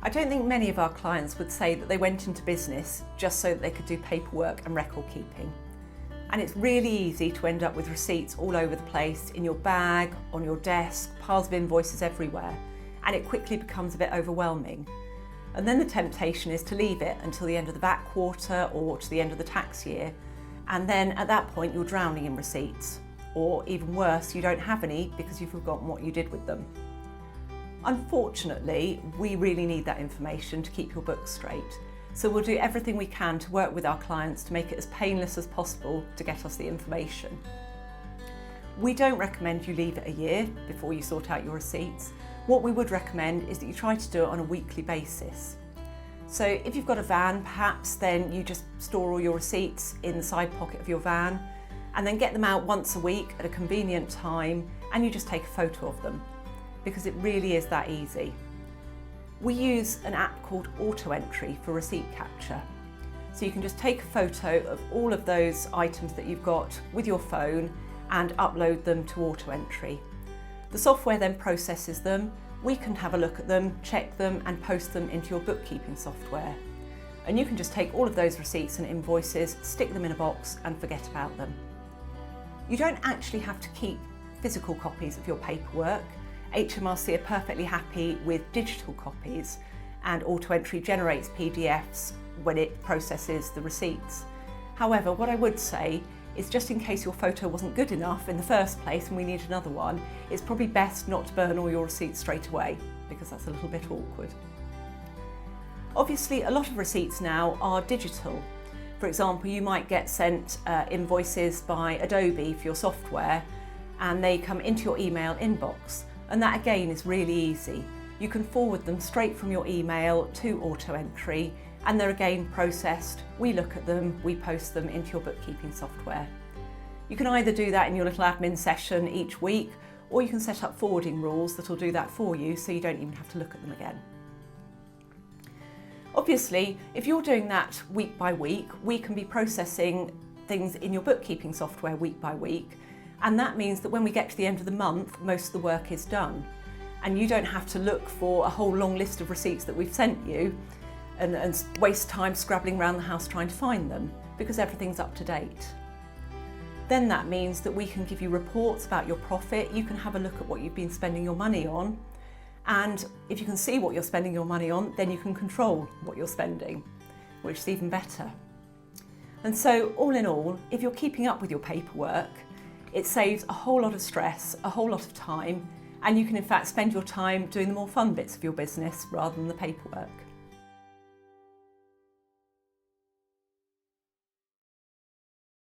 I don't think many of our clients would say that they went into business just so that they could do paperwork and record keeping. And it's really easy to end up with receipts all over the place, in your bag, on your desk, piles of invoices everywhere, and it quickly becomes a bit overwhelming. And then the temptation is to leave it until the end of the VAT quarter or to the end of the tax year, and then at that point you're drowning in receipts. Or even worse, you don't have any because you've forgotten what you did with them. Unfortunately, we really need that information to keep your books straight. So we'll do everything we can to work with our clients to make it as painless as possible to get us the information. We don't recommend you leave it a year before you sort out your receipts. What we would recommend is that you try to do it on a weekly basis. So if you've got a van, perhaps then you just store all your receipts in the side pocket of your van and then get them out once a week at a convenient time, and you just take a photo of them, because it really is that easy. We use an app called Auto Entry for receipt capture. So you can just take a photo of all of those items that you've got with your phone and upload them to Auto Entry. The software then processes them, we can have a look at them, check them and post them into your bookkeeping software. And you can just take all of those receipts and invoices, stick them in a box and forget about them. You don't actually have to keep physical copies of your paperwork. HMRC are perfectly happy with digital copies, and Auto Entry generates PDFs when it processes the receipts. However, what I would say is, just in case your photo wasn't good enough in the first place and we need another one, it's probably best not to burn all your receipts straight away, because that's a little bit awkward. Obviously, a lot of receipts now are digital. For example, you might get sent invoices by Adobe for your software, and they come into your email inbox. And that again is really easy. You can forward them straight from your email to Auto Entry, and they're again processed. We look at them, we post them into your bookkeeping software. You can either do that in your little admin session each week, or you can set up forwarding rules that'll do that for you, so you don't even have to look at them again. Obviously, if you're doing that week by week, we can be processing things in your bookkeeping software week by week. And that means that when we get to the end of the month, most of the work is done. And you don't have to look for a whole long list of receipts that we've sent you and waste time scrabbling around the house trying to find them, because everything's up to date. Then that means that we can give you reports about your profit. You can have a look at what you've been spending your money on. And if you can see what you're spending your money on, then you can control what you're spending, which is even better. And so all in all, if you're keeping up with your paperwork, it saves a whole lot of stress, a whole lot of time, and you can in fact spend your time doing the more fun bits of your business rather than the paperwork.